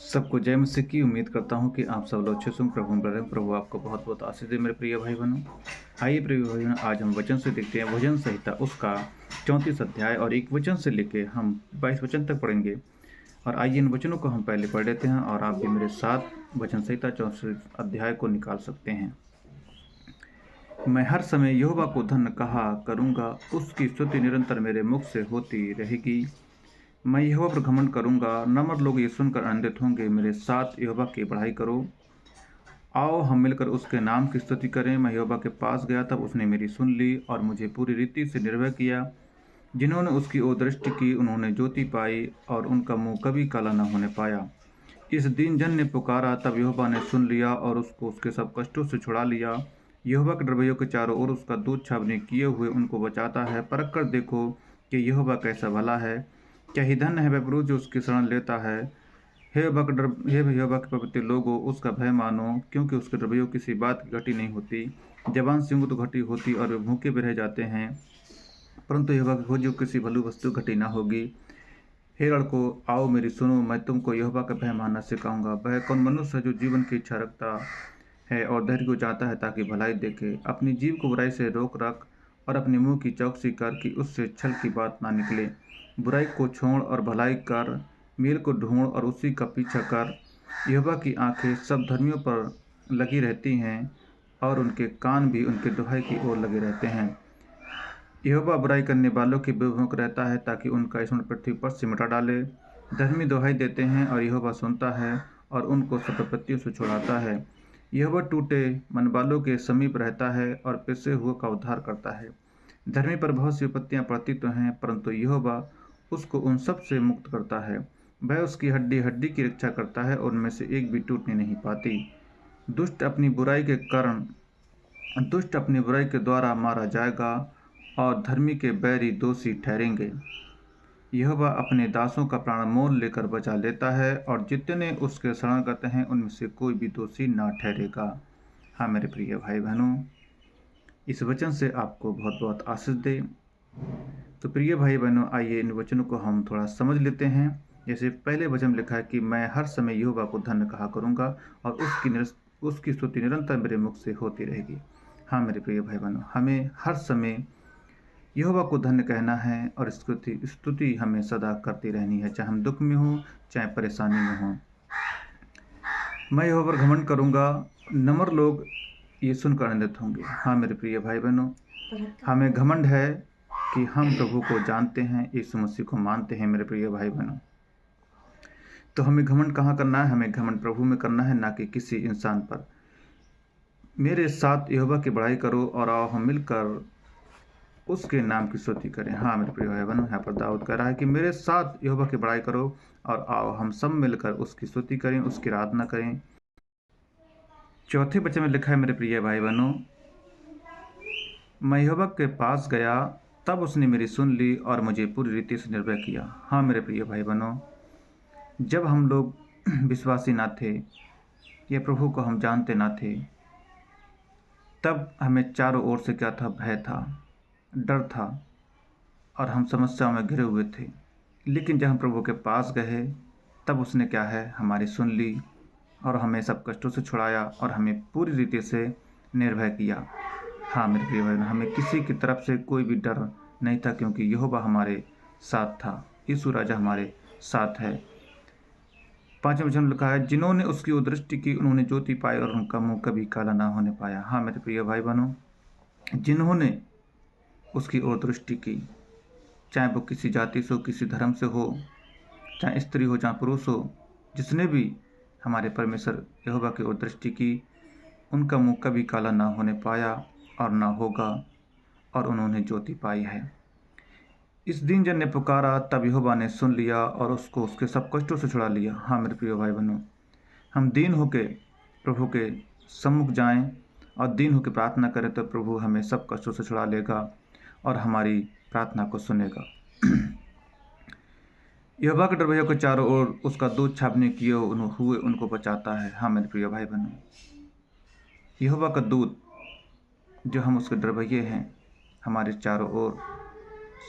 सबको जय मसीह की उम्मीद करता हूँ कि आप सब लोग अच्छे से प्रभु में रहें। प्रभु आपको बहुत बहुत आशीष दे मेरे प्रिय भाई बहनों। आइए प्रिय भाई बहनों, आज हम वचन से देखते हैं भजन संहिता उसका 34 अध्याय और 1 वचन से लेके हम 22 वचन तक पढ़ेंगे। और आइए इन वचनों को हम पहले पढ़ लेते हैं और आप भी मेरे साथ वचन संहिता 34 अध्याय को निकाल सकते हैं। मैं हर समय यहोवा को धन्य कहा करूँगा, उसकी स्तुति निरंतर मेरे मुख से होती रहेगी। मैं यहोवा पर घमंड करूँगा, नम्र लोग ये सुनकर आनंदित होंगे। मेरे साथ यहोवा की बढ़ाई करो, आओ हम मिलकर उसके नाम की स्तुति करें। मैं यहोवा के पास गया, तब उसने मेरी सुन ली और मुझे पूरी रीति से निर्भय किया। जिन्होंने उसकी ओर दृष्टि की उन्होंने ज्योति पाई और उनका मुंह कभी काला न होने पाया। इस दीन जन ने पुकारा, तब यहोवा ने सुन लिया और उसको उसके सब कष्टों से छुड़ा लिया। यहोवा के डरवैयों के चारों ओर उसका दूत छावनी किए हुए उनको बचाता है। परख कर देखो कि यहोवा कैसा भला है। क्या ही धन्य है वह पुरुष जो उसकी शरण लेता है। हे यहोवा के पवित्र लोगों, उसका भय मानो, क्योंकि उसके रवैयों किसी बात की घटी नहीं होती। जवान सिंह तो घटी होती और वे भूखे भी रह जाते हैं, परंतु यहोवा की खोजी किसी भली वस्तु घटी ना होगी। हे लड़कों, आओ मेरी सुनो, मैं तुमको यहोवा का भय मानना सिखाऊंगा। वह कौन मनुष्य है जो जीवन की इच्छा रखता है और धैर्य को चाहता है ताकि भलाई देखे। अपनी जीव को बुराई से रोक रख और अपने मुंह की चौकसी कर कि उससे छल की बात ना निकले। बुराई को छोड़ और भलाई कर, मेल को ढूंढ और उसी का पीछा कर। यहोवा की आंखें सब धर्मियों पर लगी रहती हैं और उनके कान भी उनके दुहाई की ओर लगे रहते हैं। यहोवा बुराई करने वालों के विमुख रहता है ताकि उनका स्मरण पृथ्वी पर से मिटा डाले। धर्मी दुहाई देते हैं और यहोवा सुनता है और उनको सब विपत्तियों से छुड़ाता है। यहोवा टूटे मन वालों के समीप रहता है और पिसे हुए का उद्धार करता है। धर्मी पर बहुत सी विपत्तियां पड़ती तो हैं, परंतु यहोवा उसको उन सब से मुक्त करता है। वह उसकी हड्डी हड्डी की रक्षा करता है और उनमें से एक भी टूटने नहीं पाती। दुष्ट अपनी बुराई के कारण दुष्ट अपनी बुराई के द्वारा मारा जाएगा और धर्मी के बैरी दोषी ठहरेंगे। यहोवा अपने दासों का प्राण मोल लेकर बचा लेता है और जितने उसके शरण करते हैं उनमें से कोई भी दोषी ना ठहरेगा। हाँ मेरे प्रिय भाई बहनों, इस वचन से आपको बहुत बहुत आशीष दे। तो प्रिय भाई बहनों, आइए इन वचनों को हम थोड़ा समझ लेते हैं। जैसे पहले वचन में लिखा है कि मैं हर समय यहोवा को धन्य कहा करूँगा और उसकी स्तुति निरंतर मेरे मुख से होती रहेगी। हाँ मेरे प्रिय भाई बहनों, हमें हर समय यहोवा को धन्य कहना है और स्तुति हमें सदा करती रहनी है, चाहे हम दुख में हों चाहे परेशानी में हों। मैं यहोवा पर घमंड करूँगा, नम्र लोग ये सुनकर आनंदित होंगे। हाँ मेरे प्रिय भाई बहनों, हमें घमंड है कि हम प्रभु को जानते हैं, यीशु मसीह को मानते हैं। मेरे प्रिय भाई बहनों, तो हमें घमंड कहाँ करना है? हमें घमंड प्रभु में करना है, ना कि किसी इंसान पर। मेरे साथ यहोवा की बड़ाई करो और आओ हम मिलकर उसके नाम की स्तुति करें। हाँ मेरे प्रिय भाई बहनों, यहाँ पर दाऊद कह रहा है कि मेरे साथ यहोवा की बड़ाई करो और आओ हम सब मिलकर उसकी स्तुति करें, उसकी आराधना करें। चौथे वचन में लिखा है, मेरे प्रिय भाई बहनों, मैं यहोवा के पास गया, तब उसने मेरी सुन ली और मुझे पूरी रीति से निर्भय किया। हाँ मेरे प्रिय भाई बहनों, जब हम लोग विश्वासी ना थे या प्रभु को हम जानते ना थे, तब हमें चारों ओर से क्या था? भय था, डर था और हम समस्याओं में घिरे हुए थे। लेकिन जब हम प्रभु के पास गए, तब उसने क्या है? हमारी सुन ली और हमें सब कष्टों से छुड़ाया और हमें पूरी रीति से निर्भय किया। हाँ मेरे प्रिय भाई, हमें किसी की तरफ से कोई भी डर नहीं था, क्योंकि यहोवा हमारे साथ था। यीशु राजा हमारे साथ है। 5वें वचन में लिखा है, जिन्होंने उसकी ओर दृष्टि की उन्होंने ज्योति पाई और उनका मुंह कभी काला ना होने पाया। हाँ मेरे प्रिय भाई बहनों, जिन्होंने उसकी ओर दृष्टि की, चाहे वो किसी जाति से हो, किसी धर्म से हो, चाहे स्त्री हो चाहे पुरुष हो, जिसने भी हमारे परमेश्वर यहोवा की ओर दृष्टि की, उनका मुंह कभी काला ना होने पाया और ना होगा, और उन्होंने ज्योति पाई है। इस दिन जन ने पुकारा, तब यहोवा ने सुन लिया और उसको उसके सब कष्टों से छुड़ा लिया। हाँ मेरे प्रिय भाई बहनों, हम दीन होके प्रभु के सम्मुख जाएं और दीन होकर प्रार्थना करें तो प्रभु हमें सब कष्टों से छुड़ा लेगा और हमारी प्रार्थना को सुनेगा। यहोवा के डरवैयों के चारों ओर उसका दूत छावनी किए हुए उनको बचाता है। हाँ मेरे प्रिय भाई बहनों, यहोवा का दूत जो हम उसके डरवैये हैं, हमारे चारों ओर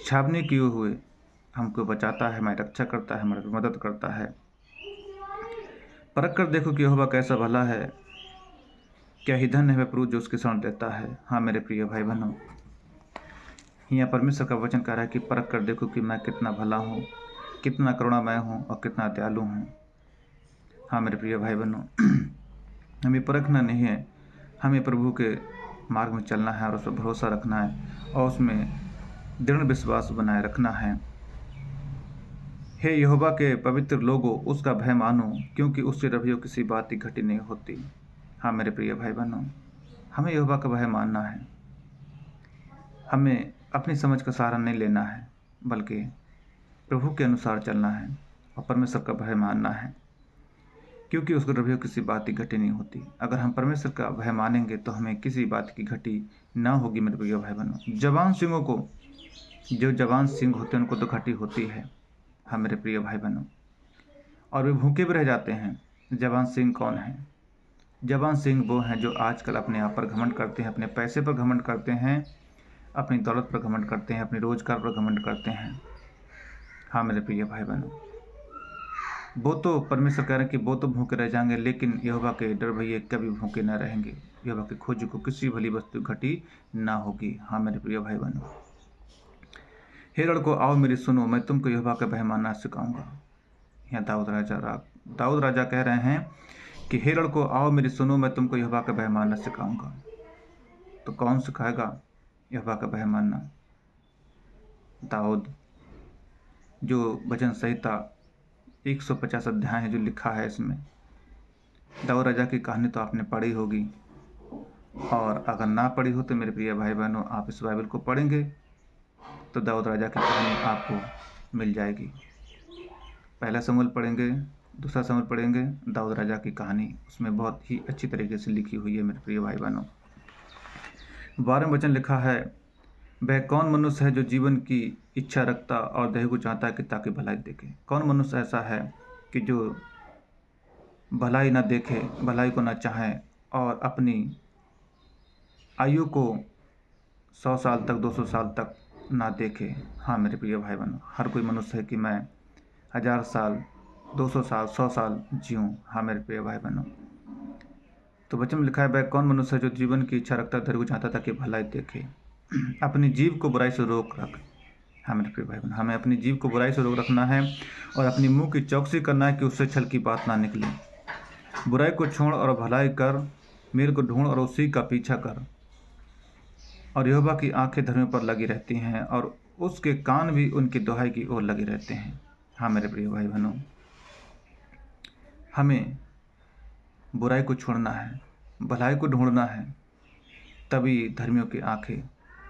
छावनी किए हुए हमको बचाता है, हमारी रक्षा करता है, हमारी मदद करता है। परख कर देखो कि यहोवा कैसा भला है, क्या ही धन्य है वह पुरुष जो उसकी शरण लेता है। हाँ मेरे प्रिय भाई बहनों, यहाँ परमेश्वर का वचन कह रहा है कि परख कर देखो कि मैं कितना भला हूँ, कितना करुणामय हूँ और कितना दयालु हूँ। हाँ मेरे प्रिय भाई बहनों, हमें परखना नहीं है, हमें प्रभु के मार्ग में चलना है और उस पर भरोसा रखना है और उसमें दृढ़ विश्वास बनाए रखना है। हे यहोवा के पवित्र लोगों, उसका भय मानो, क्योंकि उससे रवैयों किसी बात की घटी नहीं होती। हाँ मेरे प्रिय भाई बहनों, हमें यहोवा का भय मानना है। हमें अपनी समझ का सहारा नहीं लेना है, बल्कि प्रभु के अनुसार चलना है और परमेश्वर का भय मानना है, क्योंकि उसको रवैयों किसी बात की घटी नहीं होती। अगर हम परमेश्वर का भय मानेंगे तो हमें किसी बात की घटी ना होगी। मेरे प्रिय भाई बहनों, जवान सिंहों को, जो जवान सिंह होते हैं उनको तो घटी होती है। हाँ मेरे प्रिय भाई बहनों, और वे भूखे भी रह जाते हैं। जवान सिंह कौन है? जवान सिंह वो हैं जो आजकल अपने आप पर घमंड करते हैं, अपने पैसे पर घमंड करते हैं, अपनी दौलत पर घमंड करते हैं, अपने रोजगार पर घमंड करते हैं। हाँ मेरे प्रिय भाई बहनों, वो तो परमेश्वर कह रहे हैं कि वो तो भूखे रह जाएंगे, लेकिन यहोवा के डर भैया कभी भूखे न रहेंगे। यहोवा की खोज को किसी भली वस्तु घटी ना होगी। हाँ मेरे प्रिय भाई बहनों, हे लड़को आओ मेरी सुनो, मैं तुमको यहोवा का भय मानना सिखाऊंगा। यहाँ दाऊद राजा कह रहे हैं कि हे लड़को आओ मेरी सुनो, मैं तुमको यहोवा का भय मानना सिखाऊंगा। तो कौन सिखाएगा यहोवा का भय मानना? दाऊद, जो भजन संहिता 150 अध्याय है जो लिखा है, इसमें दाऊद राजा की कहानी तो आपने पढ़ी होगी, और अगर ना पढ़ी हो तो मेरे प्रिय भाई बहनों, आप इस बाइबल को पढ़ेंगे तो दाऊद राजा की कहानी आपको मिल जाएगी। पहला समूएल पढ़ेंगे, दूसरा समूएल पढ़ेंगे, दाऊद राजा की कहानी उसमें बहुत ही अच्छी तरीके से लिखी हुई है। मेरे प्रिय भाई बहनों, 12वें वचन लिखा है, वह कौन मनुष्य है जो जीवन की इच्छा रखता और देह को चाहता है कि ताकि भलाई देखे। कौन मनुष्य ऐसा है कि जो भलाई ना देखे, भलाई को ना चाहे और अपनी आयु को 100 साल तक, 200 साल तक ना देखे। हाँ मेरे प्रिय भाई बहनों, हर कोई मनुष्य है कि मैं 1000 साल, 200 साल, 100 साल जीऊँ। हाँ मेरे प्रिय भाई बहनों, तो वचन में लिखा है, वह कौन मनुष्य है जो जीवन की इच्छा रखता, धैर्य को चाहता था कि भलाई देखे, अपनी जीव को बुराई से रोक रख। हाँ मेरे प्रिय भाई बहन, हमें अपनी जीव को बुराई से रोक रखना है और अपनी मुंह की चौकसी करना है कि उससे छल की बात ना निकले। बुराई को छोड़ और भलाई कर, मेल को ढूंढ और उसी का पीछा कर। और यहोवा की आंखें धर्म पर लगी रहती हैं और उसके कान भी उनकी दुहाई की ओर लगे रहते हैं। हाँ मेरे प्रिय भाई बहनों, हमें बुराई को छोड़ना है, भलाई को ढूंढना है, तभी धर्मियों की आंखें,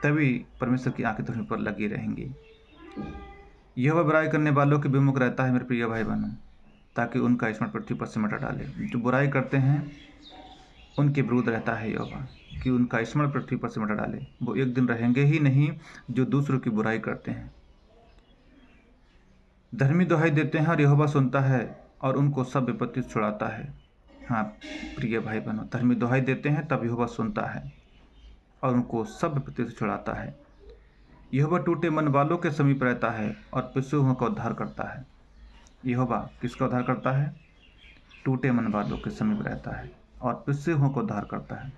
तभी परमेश्वर की आंखें धर्म पर लगी रहेंगी। यहोवा बुराई करने वालों के विमुख रहता है मेरे प्रिय भाई बहनों, ताकि उनका स्मरण पृथ्वी पर से मिटा डाले। जो बुराई करते हैं उनके विरुद्ध रहता है यहोवा, कि उनका स्मरण पृथ्वी पर से मिटा डाले। वो एक दिन रहेंगे ही नहीं जो दूसरों की बुराई करते हैं। धर्मी दुहाई देते हैं और यहोवा सुनता है और उनको सब विपत्ति से छुड़ाता है। हाँ प्रिय भाई बहनों, धर्मी दुहाई देते हैं तब यहोवा सुनता है और उनको सब विपत्ति से छुड़ाता है। यहोवा टूटे मन वालों के समीप रहता है और पिसे हुओं का उद्धार करता है। यहोवा किसका उद्धार करता है? टूटे मन वालों के समीप रहता है और पिसे हुओं का उद्धार करता है।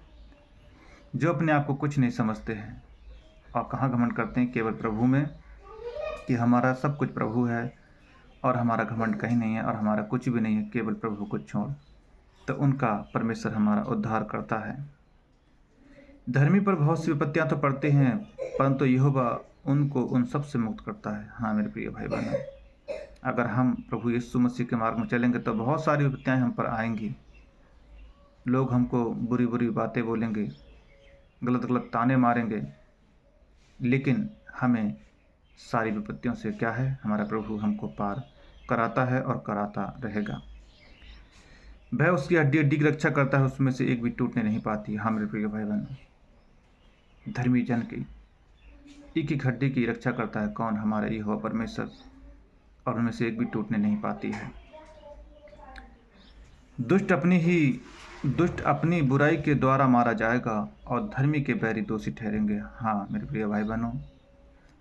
जो अपने आप को कुछ नहीं समझते हैं और कहाँ घमंड करते हैं? केवल प्रभु में, कि हमारा सब कुछ प्रभु है और हमारा घमंड कहीं नहीं है और हमारा कुछ भी नहीं है केवल प्रभु को छोड़, तो उनका परमेश्वर हमारा उद्धार करता है। धर्मी पर बहुत सी विपत्तियां तो पड़ती हैं, परंतु यहोवा उनको उन सब से मुक्त करता है। हाँ मेरे प्रिय भाई बहनों, अगर हम प्रभु यीशु मसीह के मार्ग में चलेंगे तो बहुत सारी विपत्तियां हम पर आएंगी। लोग हमको बुरी बुरी बातें बोलेंगे, गलत गलत ताने मारेंगे, लेकिन हमें सारी विपत्तियों से क्या है, हमारा प्रभु हमको पार कराता है और कराता रहेगा। वह उसकी हड्डी हड्डी की रक्षा करता है, उसमें से एक भी टूटने नहीं पाती। हाँ मेरे प्रिय भाई बहनों, धर्मी जन की एक एक हड्डी की रक्षा करता है कौन? हमारा यहोवा परमेश्वर, और उनमें से एक भी टूटने नहीं पाती है। दुष्ट अपनी बुराई के द्वारा मारा जाएगा और धर्मी के बैरी दोषी ठहरेंगे। हाँ मेरे प्रिय भाई बहनों,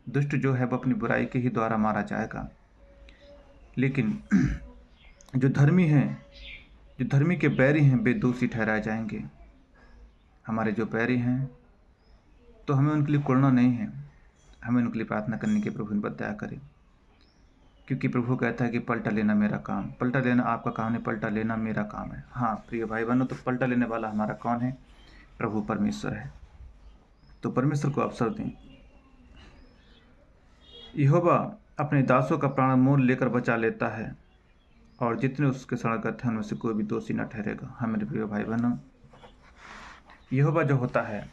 दुष्ट जो है वो अपनी बुराई के ही द्वारा मारा जाएगा, लेकिन जो धर्मी हैं जो धर्मी के बैरी हैं वे दोषी ठहराए जाएंगे। हमारे जो बैरी हैं तो हमें उनके लिए कुड़ना नहीं है, हमें उनके लिए प्रार्थना करने की प्रभु इन पर दया करे, क्योंकि प्रभु कहता है कि पलटा लेना मेरा काम। पलटा लेना आपका काम नहीं, पलटा लेना मेरा काम है। हाँ प्रिय भाई बहनों, तो पलटा लेने वाला हमारा कौन है? प्रभु परमेश्वर है। तो परमेश्वर को अवसर दें। यहोवा अपने दासों का प्राण मोल लेकर बचा लेता है, और जितने उसके शरणगत हैं उनमें से कोई भी दोषी न ठहरेगा। हाँ मेरे प्रिय भाई बहनों, यहोवा जो होता है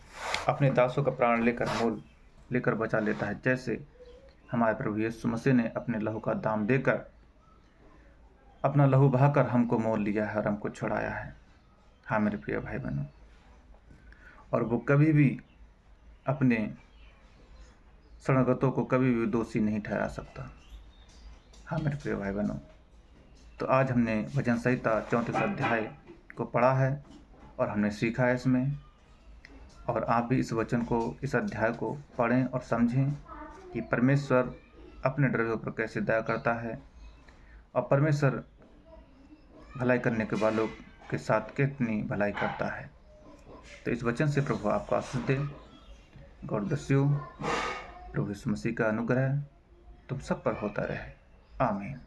अपने दासों का प्राण मोल लेकर बचा लेता है, जैसे हमारे प्रभु यीशु मसीह ने अपने लहू का दाम देकर, अपना लहू बहाकर हमको मोल लिया है और हमको छुड़ाया है। हाँ मेरे प्रिय भाई बहनों, और वो कभी भी अपने शरणगतों को कभी भी दोषी नहीं ठहरा सकता। हाँ मेरे प्रिय भाई बहनों, तो आज हमने भजन संहिता 34 अध्याय को पढ़ा है और हमने सीखा है इसमें। और आप भी इस वचन को, इस अध्याय को पढ़ें और समझें कि परमेश्वर अपने डरों पर कैसे दया करता है और परमेश्वर भलाई करने के वालों के साथ कितनी भलाई करता है। तो इस वचन से प्रभु आपको आशीष दे। God bless you. प्रभु यीशु मसीह का अनुग्रह तुम सब पर होता रहे। आमीन।